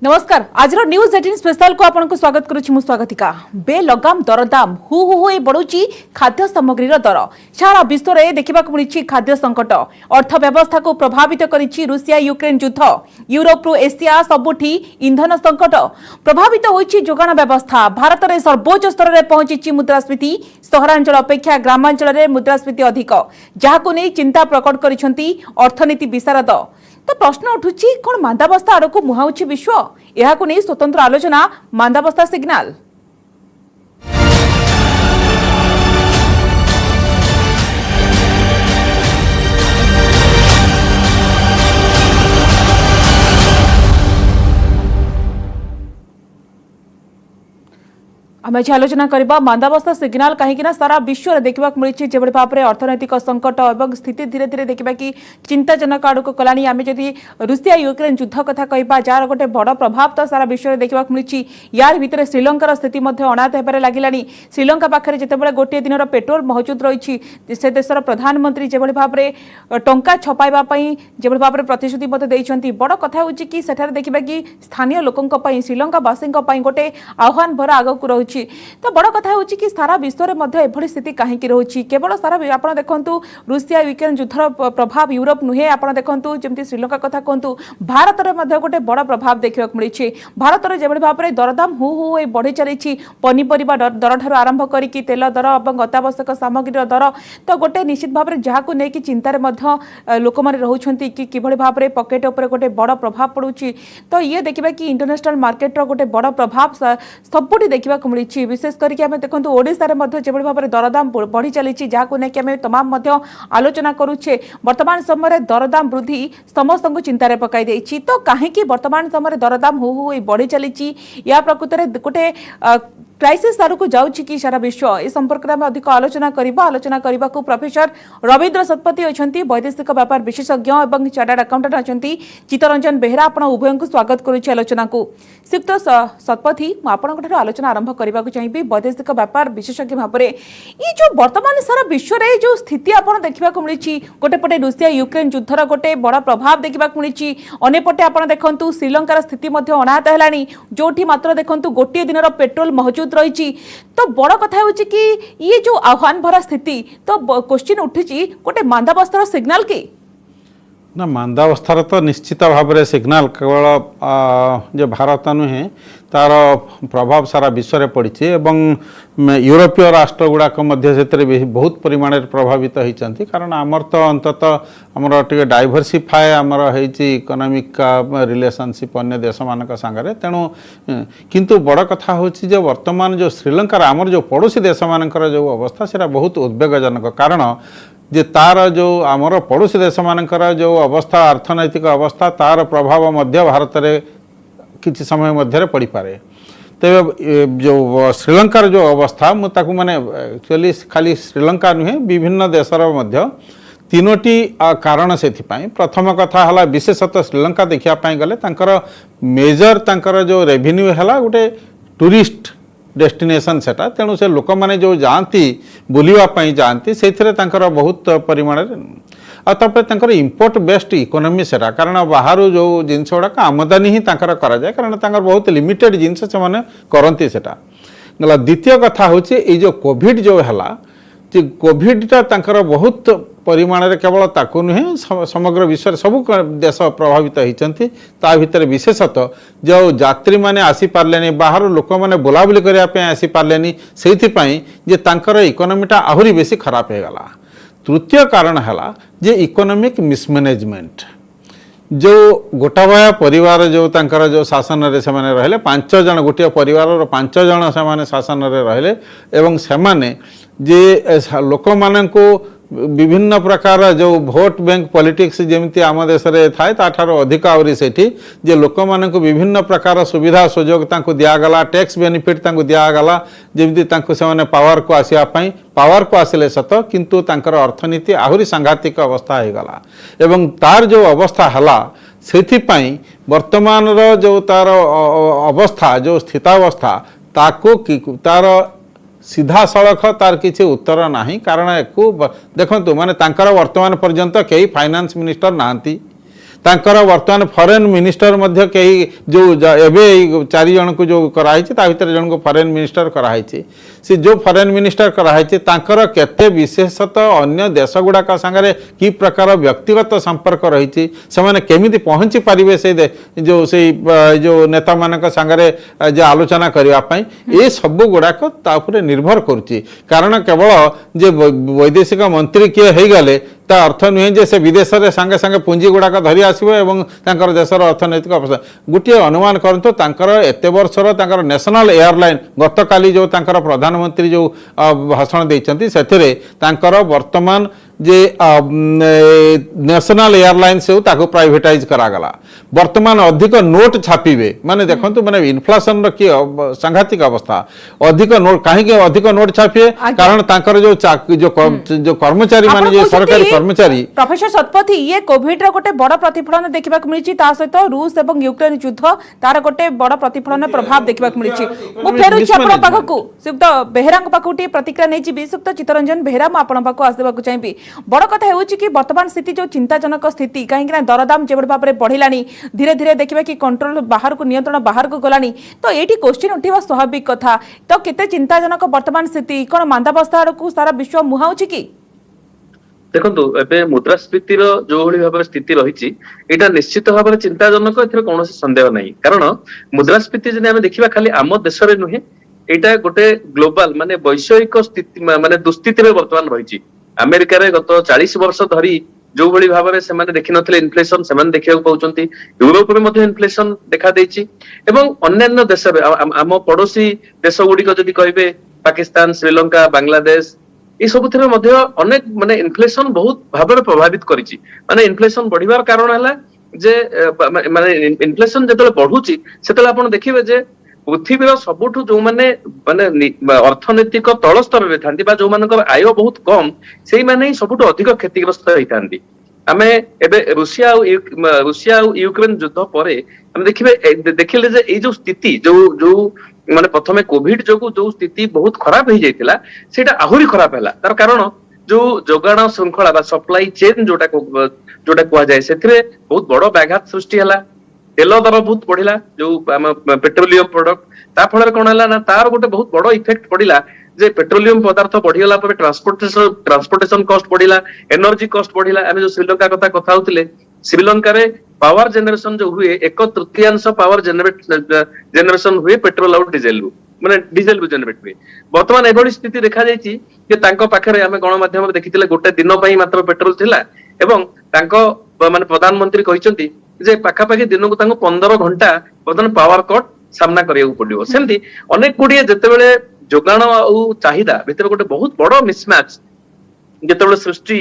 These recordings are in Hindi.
नमस्कार आज न्यूज 18 स्पेशल को आपन को स्वागत करुछि मु स्वागतिका बेलगाम दरदाम हु हु होई बढ़ुछि खाद्य सामग्रीर दर सारा विश्व रे देखिबा को मिलिछि खाद्य संकट अर्थव्यवस्था को प्रभावित करिछि रूसिया यूक्रेन युद्ध यूरोप रु एशिया सबुठी ईंधन संकट प्रभावित होइछि जोगान व्यवस्था भारत रे सर्वोच्च स्तर रे पहुंचिछि मुद्रास्फीति सहरांचल अपेक्षा ग्रामांचल रे मुद्रास्फीति अधिक जाहाको नै चिंता प्रकट करिसंती अर्थनीति विशारद तो प्रश्न उठुची कौन मांदावस्था आड़ को मुहाउछि विश्व यह नहीं स्वतंत्र आलोचना मांदावस्था सिग्नाल। आम आलोचना करबा मांदावस्था सिग्नाल कहीं सारा विश्व में देखा मिली जो भाव में अर्थनैतिक संकट और स्थिति धीरे धीरे देखा कि चिंताजनक आड़ को कलानी आम जदि रूसिया यूक्रेन युद्ध कथा कहबा जार गोटे बड़ प्रभाव तो सारा विश्व में देखा मिली यार भितर श्रीलंकार स्थिति अनाहत होबार लगिलानी श्रीलंका पाखे जितेबाला गोटे दिन पेट्रोल मौजूद रही से देशर प्रधानमंत्री जो भाव में टंका छपाइवाई जो भाव में प्रतिश्रुति देते बड़ कथा हूँ कि सेठारे देखा कि स्थानीय लोकों श्रीलंकावासी गोटे आह्वान भरा आगक रही तो बड़ कथा हूँ कि सारा विश्व में एभली स्थिति कहीं रही केवल सारा आप देखु रूसिया यूक्रेन युद्धर प्रभाव यूरोप नुहे आप देखु जमी श्रीलंका कथा कहतु भारत में गोटे बड़ प्रभाव देखा मिली भारत में जो भाव में दरदाम हु हु बढ़ी चली पनीपरिया दर ठार आरंभ करके तेल दर और अत्यावश्यक सामग्री दर तो गोटे निश्चित भाव में जहाँ नहीं चिंतार लोक मैंने रोचे कि किभली भाव में पकेट उपर गोटे बड़ प्रभाव पड़ुछि तो ये देखा कि इंटरनेशनल मार्केट गोटे बड़ प्रभाव सबुठी देखा मिली विशेष करके आम देखो ओडिशा जो भाव में दरदाम बढ़ी चली जहाँ नहीं तमाम आलोचना करुचे वर्तमान समय दरदाम वृद्धि समस्त को चिंतार पकई तो कहीं वर्तमान समय दरदाम हु हु बढ़ी चली या प्रकृत में गोटे क्राइसिस आड़ को जाऊँगी कि सारा विश्व ए संपर्क में अधिक आलोचना करने को प्रोफेसर रवींद्र शतपथी अच्छा वैदेशिक व्यापार विशेषज्ञ और चार्टर्ड अकाउंटेंट अच्छा चित्तरंजन बेहरा आपण उभय को स्वागत करुच्ची आलोचना को श्रीयुक्त शतपथी मुझे आलोचना आरंभ करने को चाहिए वैदेशिक व्यापार विशेषज्ञ भाव में ये जो वर्तमान सारा विश्व में जो स्थिति आपड़ देखा मिली गोटे पटे रूसिया यूक्रेन युद्धर गोटे बड़ प्रभाव देखा मिली अनेपटे आप देखु श्रीलंकार स्थिति अनाहत है जो मात्र देखु गोटे दिन पेट्रोल मौजूद रही तो बड़ कथा हूँ कि ये जो आह्वान भरा स्थिति तो क्वेश्चन उठी गोटे मांदावस्थार सिग्नाल कि ना मांदावस्थार तो निश्चित भाव में सिग्नाल केवल जो भारत नुहे तार प्रभाव सारा विश्व में पड़ी यूरोपीय राष्ट्र गुड़ाक बहुत परिमाण प्रभावित होती कारण आमर तो अंतत आमर टे डाइभरसीफाए आमर इकोनॉमिक रिलेशनशिप अन्य देश मान सांगे तेणु किंतु बड़ कथा हूँ जो वर्तमान जो श्रीलंकार आमर जो पड़ोसी देश मानकर जो अवस्था से बहुत उद्वेगजनक कारण जे तार जो आमर पड़ोसी देश मानकर जो अवस्था अर्थनैतिक अवस्था तार प्रभाव मध्य भारत में किसी समय मध्य पड़ पारे तेरे जो श्रीलंकार जो अवस्था मुझे माने एक्चुअली खाली श्रीलंका नुहे विभिन्न देशर मध्य तीनोटी कारण से प्रथम कथा है विशेषतः श्रीलंका देखापी गले तांकर मेजर तांकर जो रेवेन्यू है गोटे टूरिस्ट डेस्टिनेशन सेटा तेणु से लोक मैंने जो जाती बुलवाई जाती से बहुत परिमाण आपर इंपोर्ट बेस्ट इकोनॉमी सेटा कारण बाहर जो जिनस गुड़ाक आमदानी ही कराए कारण बहुत लिमिटेड जिनस से करती सेटा गला द्वितीय कथा हूँ ये जो कोविड जो है जे कोविडटा बहुत परिमाण केवल ताकू नुहे समग्र विश्व सब देश प्रभावित होती ता भितर विशेषतः जो यात्री मैंने आसीपारे बाहर लोक मैंने बुलाबुली करने आसीपारे से इकोनॉमीटा आहरी बेसी खराब हो गला। तृतीय कारण है जे इकोनॉमिक मिसमैनेजमेंट जो गोटाबाया परिवार जो तांकर जो शासन रे से माने रहले 5 जन गोटे परिवार 5 जन से माने शासन रे रहले एवं से माने जे लोक मानन को विभिन्न प्रकार जो भोट बैंक पॉलिटिक्स जमी आम देश में थाए ताठार अधिक आहरी सेठी जे लोक मानन को विभिन्न प्रकार सुविधा सुजोग तांको दियागला टैक्स बेनिफिट तांको दियागला जमी तांको से माने पावर को आसिया पई पावर को आसिले सत किंतु तांकर अर्थनीति आहरी सांघातिक अवस्था हो गला एवं तार जो अवस्था हला सेथिपाई वर्तमान जो तार अवस्था जो स्थितावस्था ताको तार सीधा सड़क तार किसी उत्तर नाही कारण देखु माने तांकर वर्तमान पर्यंत कई फाइनेंस मिनिस्टर नांती तांकर वर्तमान फॉरेन मिनिस्टर मध्य कई जो एवं 4 जन को जो कराई भर जन को फॉरेन मिनिस्टर कराई से जो फॉरेन मिनिस्टर कराई तांकर केते विशेषतः अन्य देश गुड़ाक सागर कि प्रकार व्यक्तिगत संपर्क रही से केमिति पहुंची पारे से जो से जो नेता मानक सागरे जो आलोचना करने ये सब गुड़ाक निर्भर करुच्ची कारण केवल जे वैदेशिक मंत्री किए हो गले ता अर्थ नुहे जे से विदेश में सांगे सांगे पुंजी गुड़ाक धरी आसो एवं तांकर देशर अर्थनैतिक अवस्था गोटे अनुमान करतु तांकर एते वर्षर तांकर नेशनल एयरलाइन गतकाली जो तांकर प्रधानमंत्री जो भाषण देइछंती सेथिरे तांकर वर्तमान जे नेशनल एयरलाइंस से प्राइवेटाइज करागला वर्तमान अधिक नोट छापिबे माने देखंतु माने इन्फ्लेशन रो की सांघातिक अवस्था अधिक नोट कहीं अधिक नोट छापिए कारण तांकर जो कर्मचारी माने जो सरकारी कर्मचारी प्रोफेसर शतपथी ये कोविड रो गोटे बड़ प्रतिफलन देखा मिली सहित रूस और यूक्रेन युद्ध तार गोटे बड़ प्रतिफलन प्रभाव देखा मिली फेरुची आपण पाखकु सुक्त बेहरा पाखकु प्रतिक्रिया नहीं जी सुक्त चित्तरंजन बेहरा मु आपण पाखकु आसबाकु चाहिबी बड़ कथा है कि वर्तमान स्थिति जो चिंताजनक स्थिति कहीं दरदाम जो भाव में बढ़लानी धीरे धीरे देखा कि कंट्रोल बाहर को नियंत्रण बाहर को गलानी तो ये क्वेश्चन उठा स्वाभाविक कथा तो केते चिंताजनक वर्तमान स्थिति कौन मांदावस्था आड़ सारा विश्व मुहाउछि कि देखो ए मुद्रास्फीतिर जो भाव स्थिति रही निश्चित भाव में चिंताजनक कौन सन्देह नहीं कारण मुद्रास्फीति जब आम देखा खाली आम देश में नुहे यहाँ गोटे ग्लोबाल माने वैश्विक स्थिति माने दुस्थिति में वर्तमान रही अमेरिका रे गत 40 वर्ष धरी जो भली भाव में से देखि नथिले इन्फ्लेशन से देखा पाउछंती यूरोप में मध्य इन्फ्लेशन देखा देछि एवं अन्य देश आम पड़ोसी देश गुड़िक जदि कहिबे पाकिस्तान श्रीलंका बांग्लादेश ये सब अनेक माने इन्फ्लेशन बहुत भाव में प्रभावित करिछि माने इन्फ्लेशन बढ़िबार कारण हला जे माने इन्फ्लेशन जतले बढ़ुछि सेतले आपण देखिबे जे पृथ्वीर सबुठु जो माने अर्थनैतिक तल स्तर में था जो मान आय बहुत कम से माने सबुठु अधिक क्षतिग्रस्त होती आम एबे रूसिया और यूक्रेन युद्ध पर आम देखिले जे ये जो स्थिति जो माने प्रथमे कोविड जो स्थिति बहुत खराब हो जाता सेटा आहुरी खराब है तार कारण जो जोगाण श्रृंखला सप्लाई चेन जोटा कह जाए से बहुत बड़ व्याघात सृष्टि है तेल दर बहुत बढ़ला जो पेट्रोलियम प्रोडक्ट फल कौन है ना तार गोटे बहुत बड़ इफेक्ट पड़ा जे पेट्रोलियम पदार्थ बढ़ीगला ट्रांसपोर्टेशन कॉस्ट बढ़ला एनर्जी कॉस्ट बढ़ला आम जो श्रीलंका कथा होते श्रीलंका रे पावर जनरेशन जो हुए 1/3 पावर जनरेशन हुए पेट्रोल और डीजेल माने डीजेल जनरेट हुए वर्तमान एभली स्थिति देखा जायछि जे तांको पाखरे आमे गणमाध्यम देखिथिले गोटे दिन पई मात्र पेट्रोल थिला एवं तांको माने प्रधानमंत्री कहिसंती जे पाखापाखि दिन को 15 घंटा वर्तमान पावर कट सामना करिया पड़ो सेमती अनेक गुड़िए जितेबाला जोगाण और चाहिदा भितर गोटे बहुत बड़ मिसमैच जितेबाला सृष्टि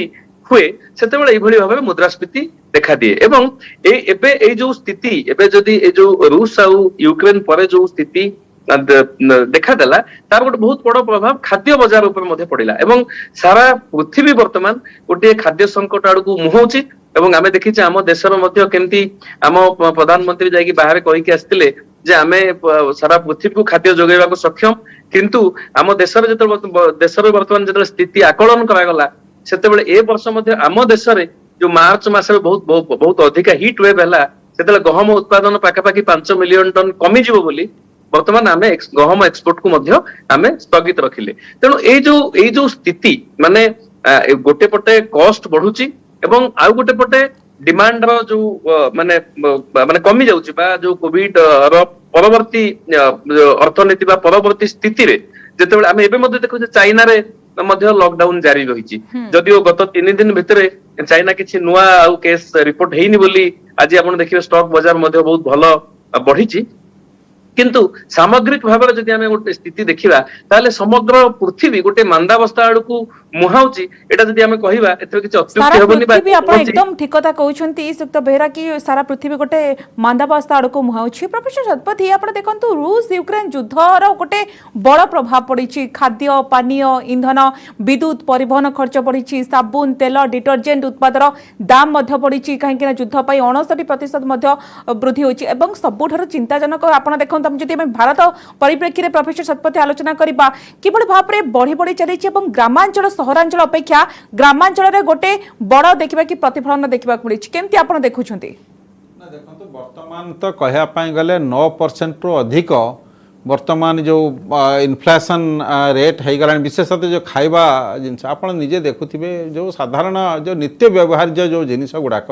हुए से भाव में मुद्रास्फीति देखा दिए एवं ए जो स्थिति एबे जदि ए जो रूस और यूक्रेन पर जो स्थिति देखा देला तार गोटे बहुत बड़ प्रभाव खाद्य बाजार ऊपर पड़िला एवं सारा पृथ्वी वर्तमान गोटे खाद्य संकट आड़ को मुहाउछि एवं आमे देखिचे आम देशर मध्य केमती आम प्रधानमंत्री जाइए बाहर कहीकि आसते जे आमे सारा पृथ्वी को खाद्य जोगेबा सक्षम किंतु आम देशर वर्तमान जो स्थिति आकलन करागला सेतेबेले ए वर्ष मध्य आम देश में जो मार्च मासरे बहुत अधिक हिट वेव है से गहम उत्पादन पाखापाखि 5 मिलियन टन कमी जीवो बोली वर्तमान आमे गहम एक्सपोर्ट को मध्य आमे स्थगित रखिले तेणु ए जो स्थिति माने गोटे पटे कॉस्ट बढ़ुची एवं आउ गोटे पटे डिमांड रो जो माने माने कमी जाउची बा जो कोविड रो परवर्ती अर्थनीति बा परवर्ती स्थिति रे जेतेबेले आमे एबे मध्य देखु चाइना रे मध्य लॉकडाउन जारी रही जदिओ गत 3 दिन भितर चाइना किसी नुआ आउ केस रिपोर्ट हेनी बोली आज आपण देखिबे स्टॉक बाजार मध्य बहुत भलो बढ़ी किंतु सामग्रिक भाव में जदि आमे गोटे स्थिति देखिबा ताले समग्र पृथ्वी गोटे मांदावस्था आड़ को मुहाउची एटा जदि आमे कहिबा एते किछि अत्युक्ति हेबनी बा आपण एकदम ठीक कथा कहउछंती सुक्त बेहरा कि सारा पृथ्वी गोटे मांदावस्था आड़ को मुहाउची प्रोफेसर शतपथी आपण देखंतु रूस यूक्रेन युद्ध रो गोटे बड़ प्रभाव पड़िछि खाद्य पानीय ईंधन विद्युत परिवहन खर्च पड़िछि साबुन तेल डिटर्जेंट उत्पादर दाम मध्य पड़िछि काहेकि युद्ध पई 69% मध्य वृद्धि होछि एवं सबुठार चिंताजनक आपण देखंतु जदि भारत परिप्रेक्षी में प्रोफेसर शतपथी आलोचना करबा किभଳି भाव में बढ़ी बढ़ी चली एवं ग्रामांचल सहरांचल अपेक्षा ग्रामांचल रे गोटे बड़ देखिबा कि प्रतिफलन देखिबा मिली केमती आपण देखुछंती देखो वर्तमान तो कहवाई गले 9% रु अधिक वर्तमान जो इनफ्लेशन रेट हो गला विशेषतः जो खाइबा जिनस आप निजे देखुवे जो साधारण जो नित्य व्यवहार्य जो जिनस गुड़ाक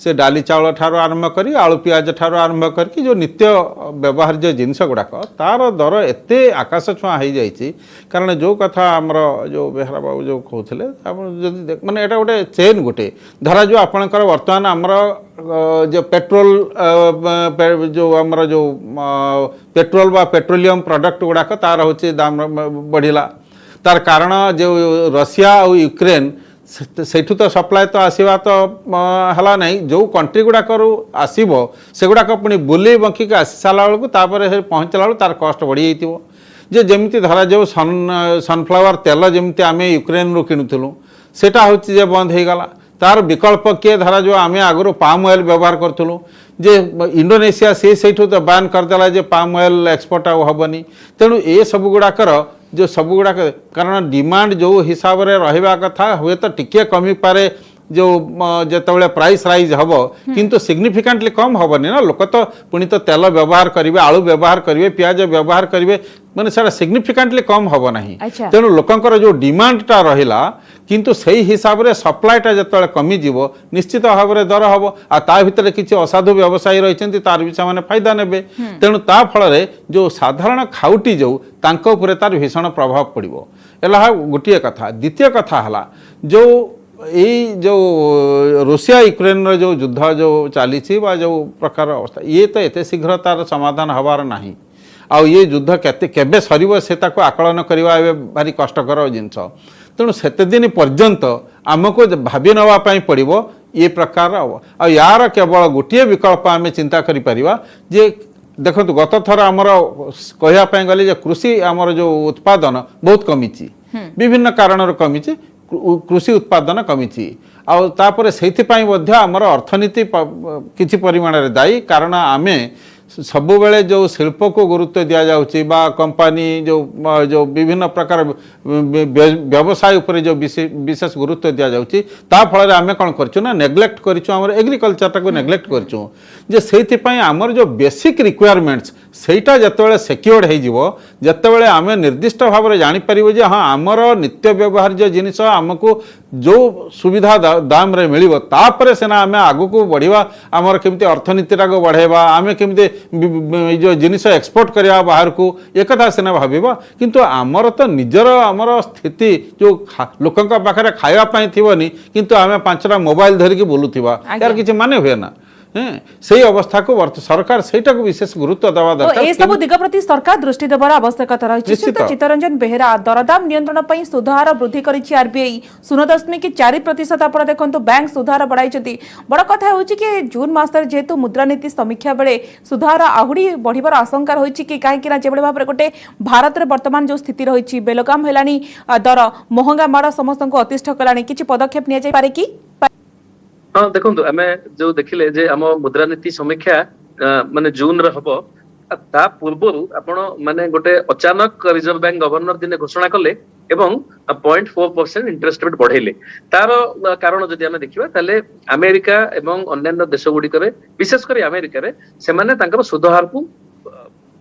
से डाली चाउल ठार आरंभ करी आलू पियाज ठार आरंभ करके जो नित्य व्यवहार्य जिनस गुड़ाक तार दर एत आकाश छुआ हो जाइए कारण जो कथा आमर जो बेहरा बाबू जो कहते माने एटा गोटे चेन गोटे धरा जो आपणकर वर्तमान आमर जो पेट्रोल जो आमर जो पेट्रोल बा पेट्रोलियम प्रोडक्ट गुड़ाक तार हूँ दाम बढ़िला तार कारण जो रशिया और यूक्रेन सेठू तो सप्लाय तो आसवा तो है ना जो कंट्री गुड़ाक आसब से गुड़ाक पुणी बुले बंकिक आसी सारा बेलू पहुँचला बेलू तार कस्ट बढ़ी जे जमी धरा जो सनफ्लावर तेल जमी आम यूक्रेन रू किणुलु सेटा हूँ बंद हो गला तार विकल्प किए धरा जो आम आगु पाम ऑयल व्यवहार करूँ जे इंडोनेशिया से तो बैन करदेला जे पाम ऑयल एक्सपोर्ट आबनी तेणु ए सब गुड़ाकर जो सब गुड़ाक कारण डिमांड जो हिसाब से रहा कथा हुए तो टिके कमी पारे जो जिते प्राइस राइज हम किंतु सिग्निफिकेंटली कम हेनी ना लोक तो पुणी तो तेल व्यवहार करेंगे आलू व्यवहार करेंगे पियाज व्यवहार करेंगे माने सारा सिग्निफिकेंटली कम हम ना तेणु लोकंकर जो डिमांडटा रहा किंतु सही हिसाब से सप्लाईटा जो कमिज निश्चित भाव में दर हम आ भितर किसी असाधु व्यवसायी रही तार भी से फायदा ने तेणु ता फल जो साधारण खाउटी जो तार भीषण प्रभाव पड़ो है गोटे कथा द्वितीय कथा है जो यही जो रूसिया यूक्रेन रो जो युद्ध जो चली जो प्रकार अवस्था ये तो एत शीघ्र तार समाधान हबार नहीं आउ ये युद्ध केबे सर से आकलन करने भारी कष्टकर जिनस तेणु सेते दिन पर्यंत आमको भावी नापी पड़ो ये प्रकार आ यार केवल गोटे विकल्प आम चिंता करिपरिबा जे देखो गत थर आमर कहवाई गले कृषि आमर जो उत्पादन बहुत कमी विभिन्न कारण कमी कृषि उत्पादन कमी आपर से आमर अर्थनीति किसी परिमाण रे दायी कारण आमे सबु बेले जो शिल्प को गुरुत्व दि जाउची बा कंपनी जो विभिन्न प्रकार व्यवसाय उपर जो विशेष गुरुत्व दि जाउची ता फल आमे कौन करछु ना नेग्लेक्ट करछु हमर एग्रीकल्चर टाको नेग्लेक्ट करछु जे सेति पई हमर जो बेसिक रिक्वायरमेंट्स सेटा जतबेले सिक्योर्ड हे जिवो जतबेले आमे निर्दिष्ट भाव में जानि परिबो जे हां हमर नित्य व्यवहार्य जिनिस हमको जो सुविधा दाम रे मिलिबो तापरे सेना आमे आगु को बढ़िबा हमर केमते अर्थनीति टाको बढ़ेबा आमे केमते जो जिनिस एक्सपोर्ट करवा बाहर को एक सीना भाविबा किंतु आमर तो निजर आमर स्थिति जो लोकों पाखे खावाई थी किंतु आम 5टा मोबाइल धरिकी बुलूथिबा यार किसी माने हुए ना से अवस्था को सरकार सेटा को विशेष गुरुत्व देवा दरकार ए सब दिग प्रति सरकार दृष्टि देवार आवश्यकता रही चित्तरंजन बेहेरा दरदाम नियंत्रण पर सुधार वृद्धि करिछि आरबीआई 0.4% आप देखो बैंक सुधार बढ़ाई बड़ कथा हो कि जून मासर जेहेतु मुद्रानीति समीक्षा बेले सुधार आहुरी बढ़िबार आशंका रही कि कहीं जो भाव में गोटे भारत में वर्तमान जो स्थिति रही बेलगाम है दर महंगा माड़ समस्त को अतिष्ठ कलानी किसी पदक्षेप नि जाय पारे कि हाँ देखो आम जो देखिले जे आम मुद्रानीति समीक्षा माने जून रे हबो ता पूर्वर आपण माने गोटे अचानक रिजर्व बैंक गवर्नर दिने घोषणा कले एवं 0.4% इंटरेस्ट रेट बढ़ेले तार कारण जदि आम देखिबा ताले अमेरिका एवं अन्य देश गुडी करे विशेष कर अमेरिका रे से माने तांकर सुध हार को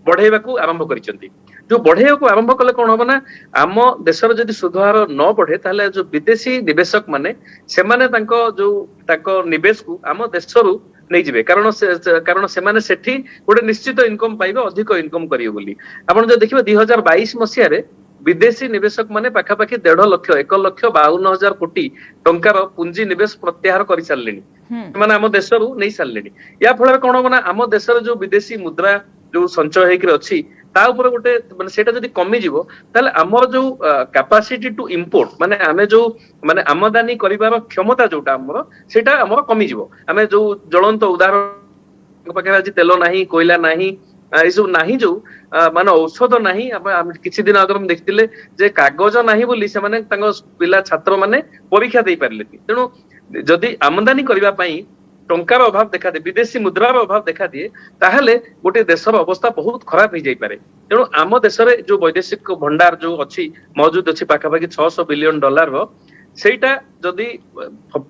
बढ़ेवा को आरंभ करिसेंती जो बढ़ेवा को आरंभ कले कोन होबा ना आम देशर जदि सुधार न बढ़े ताले जो विदेशी निवेशक माने से माने तांको जो तांको निवेश को आम देशरु नहीं जिवे कारण से माने सेठी गोटे निश्चित इनकम पाइबे अधिक इनकम करियो बोली आपण जो देखिबा 2022 मसिया रे विदेशी निवेशक माने पाखापाखि 1,52,000 कोटी टंकार पुंजी निवेश प्रत्याहार कर सारलेनी माने आम देशरु नहीं सारलेनी या फल कोन होबा ना आम देशर जो विदेशी मुद्रा जो संचय हेकरे अछि ता ऊपर गोटे माने सेटा जदि कमी जिवो ताले हमर जो कैपेसिटी टू इंपोर्ट माने आमे जो माने आमदानी करिवार क्षमता जोटा हमर सेटा हमर कमी जिवो आमे जो ज्वलंत उदाहरण पाखे आज तेल नाही कोयला नाही ये सब नाही जो माने औषध नाही किछि दिन अगर हम देखतिले जे कागज नाही बोली से माने तांको पिला छात्र माने परीक्षा देई पारले तेनु जदि आमदानी करिवा पई टंकार अभाव देखा दिए विदेशी मुद्रार अभाव देखा दिए ताहले गोटे देशर अवस्था बहुत खराब हो जाई पारे तेणु आम देश जो वैदेशिक भंडार जो अच्छी मौजूद अच्छी पाखापाखि $600 बिलियन ସେଇଟା ଯଦି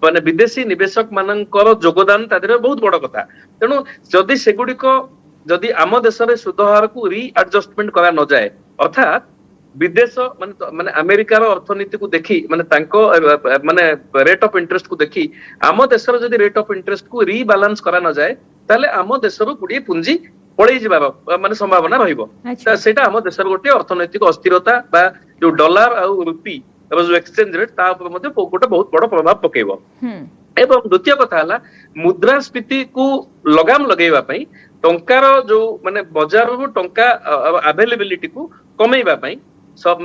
ମାନେ ବିଦେଶୀ ନିବେଶକ ମାନଙ୍କର ଯୋଗଦାନ ତା ଦେହରେ ବହୁତ ବଡ କଥା। ତେଣୁ ଯଦି ସେଗୁଡିକ ଯଦି ଆମ ଦେଶରେ ସୁଧ ହାରକୁ ରିଆଡଜଷ୍ଟମେଣ୍ଟ କରା ନ ଯାଏ, ଅର୍ଥାତ୍ ବିଦେଶ ମାନେ ଆମେରିକାର ଅର୍ଥନୀତିକୁ ଦେଖି ମାନେ ତାଙ୍କ ମାନେ ରେଟ୍ ଅଫ୍ ଇଣ୍ଟରେଷ୍ଟ କୁ ଦେଖି ଆମ ଦେଶର ଯଦି ରେଟ୍ ଅଫ୍ ଇଣ୍ଟରେଷ୍ଟ କୁ ରିବାଲାନ୍ସ କରା ନ ଯାଏ, ତାହେଲେ ଆମ ଦେଶରୁ ଗୋଟିଏ ପୁଞ୍ଜି ପଳେଇ ଯିବାର ମାନେ ସମ୍ଭାବନା ରହିବ। ସେଇଟା ଆମ ଦେଶର ଗୋଟିଏ ଅର୍ଥନୈତିକ ଅସ୍ଥିରତା ବା ଯୋଉ ଡଲାର ଆଉ ରୁପି ଯୋଉ ଏକ୍ସଚେଞ୍ଜ ରେଟ୍ ତା ଉପରେ ମଧ୍ୟ ଗୋଟେ ବହୁତ ବଡ ପ୍ରଭାବ ପକେଇବ। ଏବଂ ଦ୍ୱିତୀୟ କଥା ହେଲା ମୁଦ୍ରାସ୍ଫୀତିକୁ ଲଗାମ ଲଗେଇବା ପାଇଁ ଟଙ୍କାର ଯୋଉ ମାନେ ବଜାରରୁ ଟଙ୍କା ଆଭେଲେବିଲିଟିକୁ କମେଇବା ପାଇଁ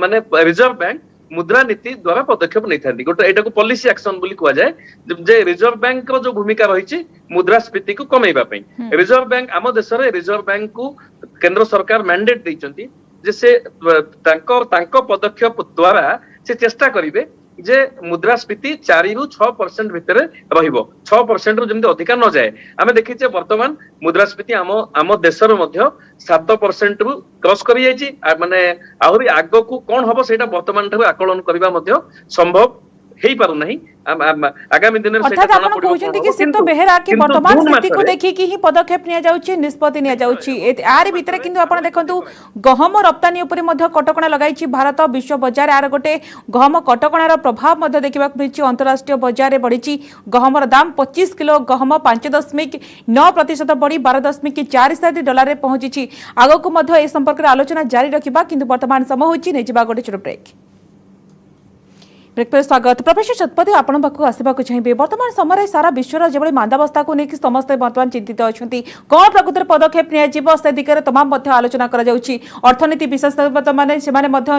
ମାନେ ରିଜର୍ଭ ବ୍ୟାଙ୍କ ମୁଦ୍ରାନୀତି ଦ୍ୱାରା ପଦକ୍ଷେପ ନେଇଥାନ୍ତି। ଗୋଟେ ଏଟାକୁ ପଲିସି ଆକ୍ସନ ବୋଲି କୁହାଯାଏ, ଯେ ରିଜର୍ଭ ବ୍ୟାଙ୍କର ଯୋଉ ଭୂମିକା ରହିଛି ମୁଦ୍ରାସ୍ଫୀତିକୁ କମେଇବା ପାଇଁ। ରିଜର୍ଭ ବ୍ୟାଙ୍କ ଆମ ଦେଶରେ ରିଜର୍ଭ ବ୍ୟାଙ୍କକୁ କେନ୍ଦ୍ର ସରକାର ମ୍ୟାଣ୍ଡେଟ ଦେଇଛନ୍ତି ଯେ ସେ ତାଙ୍କ ପଦକ୍ଷେପ ଦ୍ୱାରା ସେ ଚେଷ୍ଟା କରିବେ ଯେ ମୁଦ୍ରାସ୍ଫୀତି 4 ରୁ 6% ଭିତରେ ରହିବ, 6% ରୁ ଯେମିତି ଅଧିକା ନ ଯାଏ। ଆମେ ଦେଖିଛେ ବର୍ତ୍ତମାନ ମୁଦ୍ରାସ୍ଫୀତି ଆମ ଦେଶର ମଧ୍ୟ 7% ରୁ କ୍ରସ୍ କରି ଯାଇଛି। ମାନେ ଆହୁରି ଆଗକୁ କଣ ହବ ସେଇଟା ବର୍ତ୍ତମାନ ଠାରୁ ଆକଳନ କରିବା ମଧ୍ୟ ସମ୍ଭବ ହେଇପାରୁନାହିଁ। ଆଗାମୀ ଦିନରେ ଅର୍ଥାତ୍ ଆପଣ କହୁଛନ୍ତି କି ସିତ ବେହେରା କି ବର୍ତ୍ତମାନ ସ୍ଥିତିକୁ ଦେଖିକି ହିଁ ପଦକ୍ଷେପ ନିଆଯାଉଛି, ନିଷ୍ପତ୍ତି ନିଆଯାଉଛି। ଆରି ଭିତରେ କିନ୍ତୁ ଆପଣ ଦେଖନ୍ତୁ ଗହମ ରପ୍ତାନୀ ଉପରେ ମଧ୍ୟ କଟକଣା ଲଗାଇଛି ଭାରତ ବିଶ୍ୱ ବଜାର। ଆର ଗୋଟେ ଗହମ କଟକଣାର ପ୍ରଭାବ ମଧ୍ୟ ଦେଖିବାକୁ ମିଳିଛି। ଅନ୍ତରାଷ୍ଟ୍ରୀୟ ବଜାରରେ ବଢିଛି ଗହମର ଦାମ। 25 କିଲୋ ଗହମ 5.9% ବଢି $12.4 ପହଞ୍ଚିଛି। ଆଗକୁ ମଧ୍ୟ ଏ ସମ୍ପର୍କରେ ଆଲୋଚନା ଜାରି ରଖିବା, କିନ୍ତୁ ବର୍ତ୍ତମାନ ସମୟ ହୋଇଛି ନେଇଯିବା ଗୋଟେ ଛୋଟ ବ୍ରେକ୍। स्वागत प्रोफेसर शतपथी आपण पाखु आसवाक चाहिए। वर्तमान समय सारा विश्वर जो मांदावस्था को लेकिन समस्ते बर्तमान चिंतित अच्छा कौन प्रकृत पदक्षेप नि दिगरे तमाम आलोचना अर्थनीति विशेषज्ञ मैंने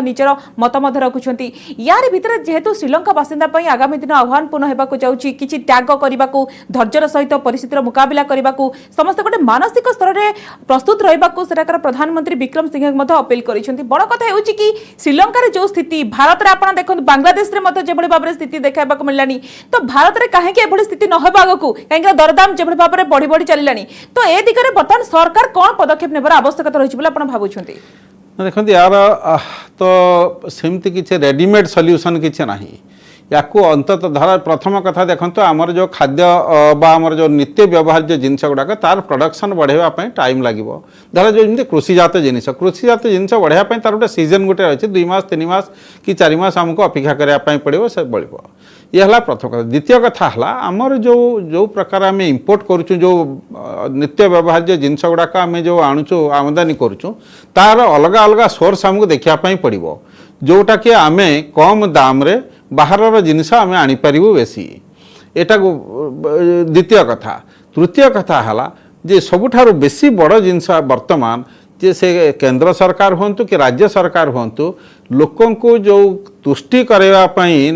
निजर मत रखुंट। यार भितर जेहेतु श्रीलंका बासिंदा आगामी दिन आह्वानपूर्ण होगा जाऊँगी कि त्याग करने को धैर्यर सहित परिस्थितिर मुकाबला करने को समस्त गोटे मानसिक स्तर में प्रस्तुत रहा प्रधानमंत्री विक्रम सिंह अपील कर बड़ कथा हो श्रीलंकार जो स्थिति भारत में आप देखते बांग्लादेश भाव में स्थिति देखा मिलानी तो भारत में कहीं स्थिति न आगू कहीं दरदाम जो भाव में बढ़ी बढ़ी चलला तो ए दिगरे बर्तमान सरकार कौन पदक्षेप नेबार आवश्यकता रही भावुं देखो यार तो सेमती किसी रेडीमेड सॉल्यूशन किसी ना या अंततः धर प्रथम कथा देखो आमर जो खाद्य आमर जो नित्य व्यवहार जो जिनस गुड़ाक तार प्रोडक्शन बढ़ाई टाइम लगे धर जो कृषिजात जिनस बढ़ाई तार गोटे सीजन गोटे अच्छे 2 मास 3 मास कि 4 मास आमको अपेक्षा करने पड़ो से बढ़ ये है प्रथम कथा। द्वितीय कथा है आमर जो जो प्रकार आम इम्पोर्ट करुँ जो नित्य व्यवहार जो जिनस गुड़ाक आम जो आणुचु आमदानी करुँ तार अलग अलग सोर्स आमको देखापी पड़ो जोटा कि आम कम दाम रे बाहर जिनस आम आनीपारू बेसी एटा द्वितीय कथा। तृतीय कथा है जे सबुठारु बेसी बड़ जिनस वर्तमान जे से केंद्र सरकार हूँ कि राज्य सरकार हूँ लोकों को जो तुष्टि करने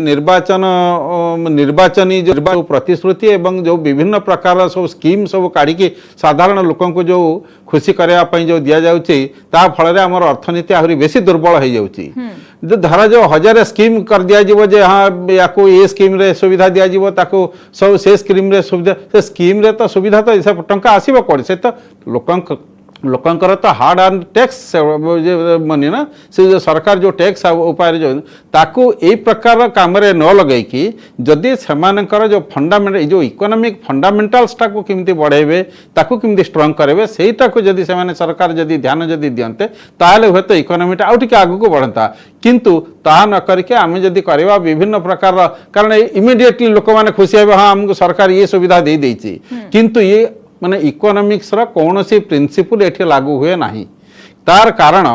निर्वाचनी जो प्रतिश्रुति एवं जो विभिन्न प्रकार सब स्कीम सब काढ़ी साधारण लोकों को जो खुशी करने जो दि जाऊँगी ता फल आमर अर्थनीति आहरी बेसी दुर्बल हो जाऊँगी। धर जो 1000 स्कीम कर दिज्व जे हाँ या ये स्कीम रे सुविधा दिज्व ताको सब से स्कीम रे सुविधा से स्कीम रे तो सुविधा तो सब टंका आसो कौन से तो लोकंकर तो हार्ड एंड टैक्स मनी ना से जो सरकार जो टैक्स उपाय जो ताकू ए प्रकार काम रे न लगेकी जदि सेमानकर जो फंडामेंटल जो इकोनॉमिक फंडामेंटल्स टाको किमती बढ़ेबे ताकू किमती स्ट्रांग करेबे सेटा को जदि सेमाने सरकार जदि ध्यान जदि दियंते ताले हुए तो इकोनॉमीटा आउ टिके आगु को बढ़ता किंतु ता न करके आम जदि करवा विभिन्न प्रकार कारण इमिडिएटली लोक माने खुशी हेबे हाँ हमको सरकार ये सुविधा दे देछि किंतु ये माने इकोनॉमिक्स रा कौन सी प्रिंसिपल एठी लागू हुए नहीं तार कारण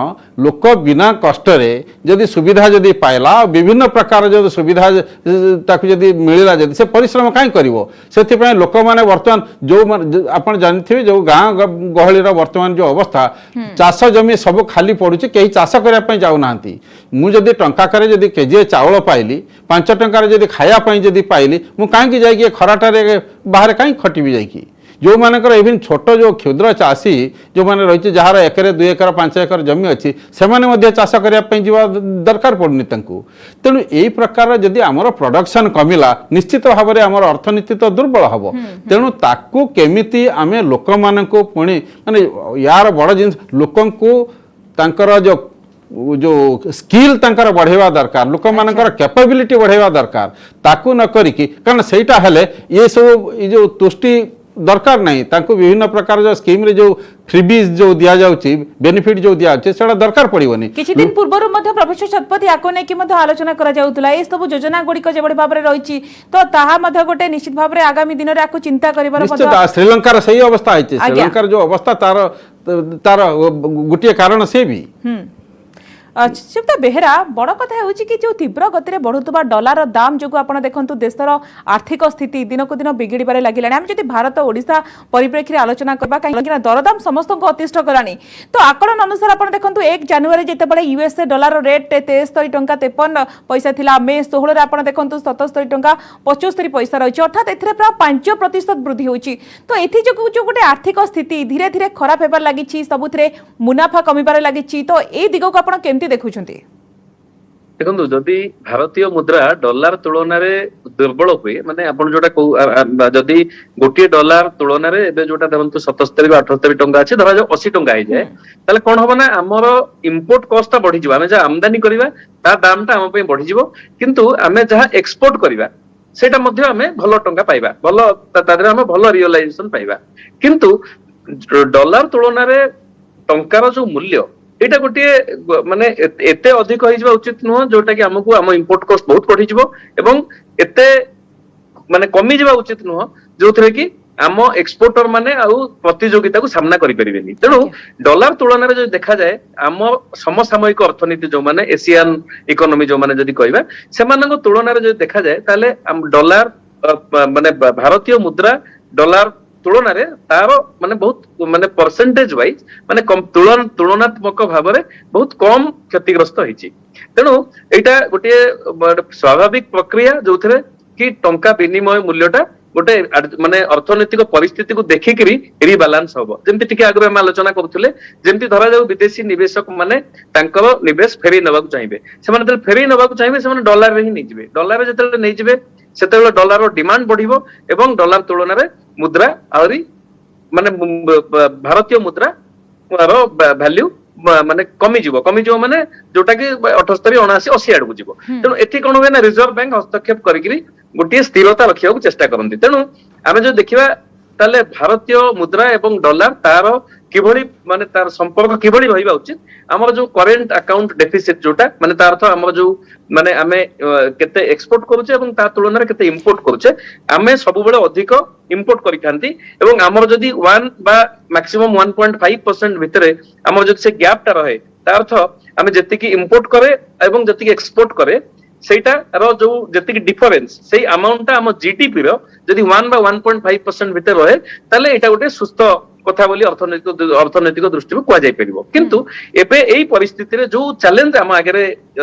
लोक बिना कष्ट रे जदि सुविधा जदि पाइला विभिन्न प्रकार जो सुविधा ताकू जदि मिलला जदि से परिश्रम काई करिवो सेति पय लोक माने वर्तमान जो आपण जानथिबे जो गां गहली रा वर्तमान जो अवस्था चाष जमी सब खाली पड़ुछि केही चाष करिया पय जाउ नांती मु जदि टंका करे जदि केजी चावल पाइली 5 टंका रे जदि खाया पय जदि पाइली मु काई कि जाई खराटा रे बाहर काई खटिबी जाई की जो मानकर इवन छोट जो क्षुद्र चाषी जो मैंने रही जार 1 2 एकर 5 एकर जमी अच्छी से चाष करने दरकार पड़नी तेणु यही प्रकार जदि आमर प्रोडक्शन कमिला निश्चित भाव में आमर अर्थनीति तो दुर्बल हम तेणु ताकू केमिति आमे लोक मानक पुणी माने यार बड़ जिन लोक जो जो स्किल तांकर बढ़ेवा दरकार लोक मानकर कैपेबिलिटी बढ़ेवा दरकार ताकू न करिकी कारण सेटा हेले ये सब ये जो तुष्टि दरकार नहीं तांको विभिन्न प्रकार जो स्कीम रे जो फ्रीबीज जो दिया जाउची बेनिफिट जो दिया जाउची सेटा दरकार पड़िबनी किछि दिन पूर्वरु मध्ये प्रोफेसर शतपथी आको नै कि मध्ये आलोचना करा जाउतला ए सब योजना गुडी को जेबडी भाबरे रहिछि तो ताहा मध्ये गोटे निश्चित भाबरे आगामी दिन रे आको चिंता करिवार निश्चित श्रीलंका रे सही अवस्था आइछि श्रीलंका रे जो अवस्था तार तार गुटिए कारण से भी शिवता बेहेरा बड़ कथा होची कि जो तीव्र गति रे बढ़ुतबा डॉलर दाम जो आपण देखंतु देशर आर्थिक स्थिति दिन को दिन बिगिड़बारे लागिलानी हम जदि भारत ओडिशा परिप्रेक्षी रे आलोचना करबा काहे दरदाम समस्त को अतिष्ठ करानी तो आकलन अनुसार आपण देखंतु 1 जनवरी जेतेबेले यूएसए डॉलर रेट 73 टंका 53 पैसा थिला मे 16 रे आपण देखंतु 77 टंका 75 पैसा रहिछि अर्थात एथिरे प्राय 5% वृद्धि होछि तो एथि जो गोटे आर्थिक स्थिति धीरे धीरे खराब हेबार लागिछि सबुथरे मुनाफा कमिबारे लागिछि तो ए दिगो को आपण केमति देखुछन्ती देखो जदि भारतीय मुद्रा डॉलर तुलन दुर्बल हुए माने आपण जोटा जदि गोटे डॉलर तुलन जोटा देखो 77 78 टंका अच्छे धरा जाओ 80 टंका जाए ताले कौन हम ना आमर इंपोर्ट कॉस्ट बढ़ी आम जहाँ आमदानी करवा दाम टा आम बढ़ी किंतु आम जहाँ एक्सपोर्ट करवा सेटा मध्य आम भल टंका पाइबा भल आम भल रियलाइजेशन पाइबा किंतु डॉलर तुलन टंकार जो मूल्य एटा गोटे माने एते अधिक होइजबा उचित नुह जोटा कि हमकु हम इंपोर्ट कॉस्ट बहुत बढ़ी जिवो एवं एते माने कमी जिबा उचित नुह जोथरे कि आम एक्सपोर्टर माने आउ प्रतियोगिता को सामना करि परिबेनी तेनु डॉलर तुलन रे जो देखा जाए आम समसामयिक अर्थनीति जो माने एशियन इकोनॉमी जो माने जदि कहबा सेमानक तुलन रे जो देखा जाए ताले डॉलर माने भारतीय मुद्रा डॉलर तुलन तार माने बहुत माने परसेंटेज वाइज माने तुलनात्मक भाव में बहुत कम क्षतिग्रस्त होइछि तेणु एटा गोटे स्वाभाविक प्रक्रिया जो थे कि टंका विनिमय मूल्यटा गोटे माने अर्थनैतिक परिस्थिति को देखिकरी रिबालांस हबो जेमति टिके आगरे हम आलोचना करथुले जेमति धरा जाऊ विदेशी निवेशक माने तांकर निवेश फेरी नबाक चाहिए से माने फेरी नबाक चाहिए से माने डॉलर रे ही नै जिवे डॉलर रे जतले नै जिवे सेतेबेले डॉलर रो डिमांड बढ़िबो एवं डॉलर तुलन रे मुद्रा आउरी माने भारतीय मुद्रा रो वैल्यू माने कमी जीवो माने जोटा कि 78 79 80 आड़ को जीवो तेणु एथि कोन होय ना रिजर्व बैंक हस्तक्षेप करिकरी गोटे स्थिरता रखिया को चेष्टा करंती तेणु आमे जो देखिबा ताले भारतीय मुद्रा एवं डॉलर तार किभଳି माने तार संपर्क किभଳି रहिबा उचित हमर जो करेंट अकाउंट डेफिसिट जोटा माने तार अर्थ हमर जो माने आमे केते एक्सपोर्ट करूचे एवं ता तुलन रे केते इंपोर्ट करूचे आमे सब बेले अधिक इंपोर्ट करि थांती एवं हमर जदी 1 बा मैक्सिमम 1.5% भितरे हमर जदी से गैप ता रहे तार अर्थ आमे जति की इंपोर्ट करे एवं जति की एक्सपोर्ट करे सेटा रो जो जति डिफरेंस सेही अमाउंट हम जीडीपी रो जदि 1 बा 1.5% भितर रहे ताले एटा गोटे सुस्थ कथा बोली अर्थनैतिक दृष्टि कुआ जाय परिबो किंतु एबे एई परिस्थिति रे जो चैलेंज हम आगे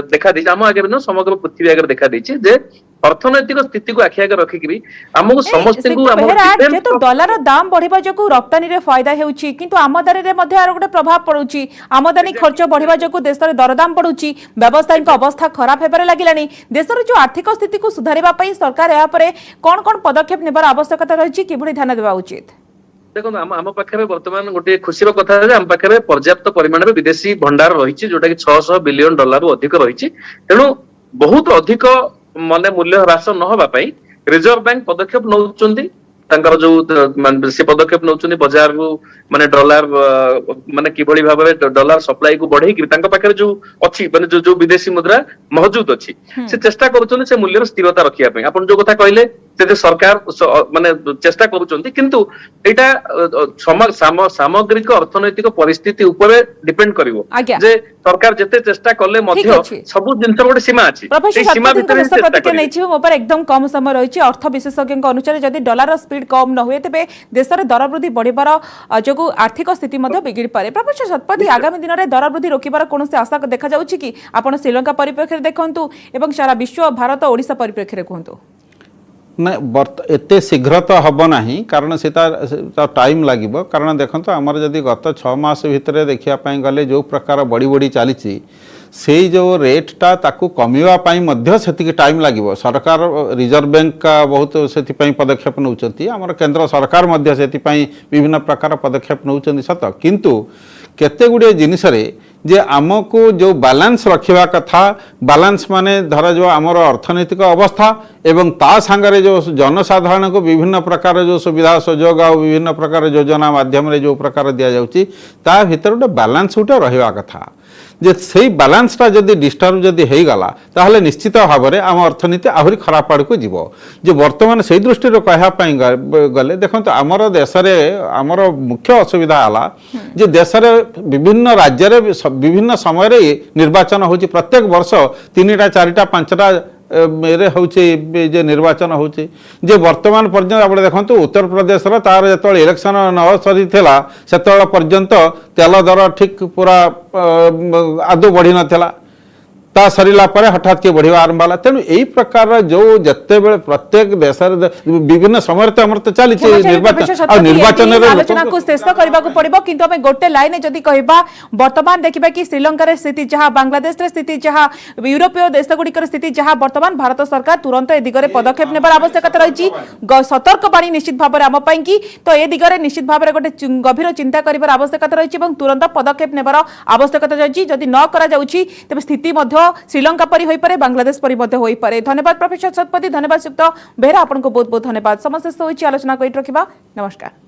देखा दै हम आगे न समग्र पृथ्वी आगे देखा दैछि जे अर्थनैतिक स्थिति को आखि आगे रखिकरी हमको समस्त को हम तो डॉलर दाम बढ़िबा जको रप्तानी रे फायदा हेउची किंतु आमदानी रे मध्ये आरो गोटे प्रभाव पडुची आमदानी खर्च बढ़िबा जको देश रे दरदाम पडुची व्यवसायिक अवस्था खराब हेबारे लागिलानी देश रे जो आर्थिक स्थिति को सुधारिबा पई सरकार या परे कोन पदक्षेप नेबार आवश्यकता रहिची किभଳି ध्यान देबा उचित देखो आम पाखे बर्तमान गोटे खुशी कथा है आम पाखे पर्याप्त परिमाण में विदेशी भंडार रही जोटा कि 600 बिलियन डॉलर अधिक रही तेणु बहुत अधिक माने मूल्य ह्रास न होगा रिजर्व बैंक पदक्षेप नौचंती तांकर जो से पदक्षेप नौचंती बाजार को माने डॉलर माने किभଳି भाबरे डॉलर सप्लाई को बढ़ाई कि तांका पाखे जो अछि माने जो विदेशी मुद्रा मौजूद अछि से चेष्टा करूछन से मूल्य स्थिरता रखिया पे आपण जो कथा कहले से सरकार माने चेष्टा करूछंती किंतु एटा सामग्रिक अर्थनैतिक परिस्थिति ऊपर डिपेंड करिवो जे सरकार जते चेष्टा करले मध्य सब जिंस गोटे सीमा अछि ए सीमा भितर चेष्टा नै छी मोपर एकदम कम समय रहिछि अर्थ विशेषज्ञ अनुसार जदि डॉलर स्पीड कम न हुए तेबे देश रे दर वृद्धि बढ़िबार जो आर्थिक स्थिति मध्य बिगिड़ पारे प्रोफेसर शतपथी आगामी दिन में दर वृद्धि रोकिबार कोन से आशा देखा जाउछि कि आपण श्रीलंका परिप्रेक्षी देखंतु एवं सारा विश्व भारत ओडिशा परिप्रेक्षी कहंतु नहीं एते शीघ्र तो हम ना कारण से टाइम लगे कारण देखो आमर जदि गत 6 मास भितर देखापी गले जो प्रकार बढ़ी बढ़ी चली से जो रेटा ताकू कमिवा से टाइम लगे सरकार रिजर्व बैंक का बहुत से पदक्षेप नौकरी आमर केंद्र सरकार से विभिन्न प्रकार पदक्षेप नौकरी सत किंतु केते गुड़े जिनिस जे आमको जो बैलेंस रखा कथा बैलेंस माने धर जो आमर अर्थनैतिक अवस्था एवं ता सांगरे जो जनसाधारण को विभिन्न प्रकार जो सुविधा सुजोग आ विभिन्न प्रकार योजना माध्यम जो प्रकार दि जाउची ता भीतर गोटे बैलेंस गोटे रहा कथा जे से बैलेंसटा जदि डिस्टर्ब जदि हो गला ताहले निश्चित भाव में आम अर्थनीति आहरी खराब आड़ को जीव जो बर्तमान से दृष्टि कहवाई गले देखो आमर देश में आमर मुख्य असुविधा है जे देश में विभिन्न राज्य विभिन्न समय निर्वाचन हो प्रत्येक वर्ष 3टा 4टा 5टा मेरे होचे जे निर्वाचन होचे जे वर्तमान पर्यंत आप देखो उत्तर प्रदेश तार जो इलेक्शन न सरी से पर्यंत तेल दर ठीक पूरा आदौ बढ़ी नाला ता सरीला परे हठात के बढ़िया आरंभ होला तेणु यही प्रकार जो जत्ते बेले प्रत्येक देश विभिन्न समय तो हमर तो चली निर्वाचन आलोचना को शेष करबा को पड़िबो किंतु हमें गोटे लाइन जदी कहबा वर्तमान देखिबा कि श्रीलंका रे स्थिति जहां बांग्लादेश रे स्थिति जहां यूरोपीय देश गुड़िकर स्थिति जहां वर्तमान भारत सरकार तुरंत ए दिगरे पदक्षेप नेबार आवश्यकता रही सतर्क बाणी निश्चित भाव में आम कि तो ए दिगरे निश्चित भाव में गोटे गभीर चिंता करिबार आवश्यकता रही तुरंत पदक्षेप नेबार आवश्यकता रही जदि न करा जाउची तबे स्थिति मध्य श्रीलंका परी होई पारे बांग्लादेश परी मध्य होई पारे। धन्यवाद प्रोफेसर सतपति, धन्यवाद सुप्त बेहरा, आपको बहुत बहुत धन्यवाद। समस्त होई आलोचना को रखिबा। नमस्कार।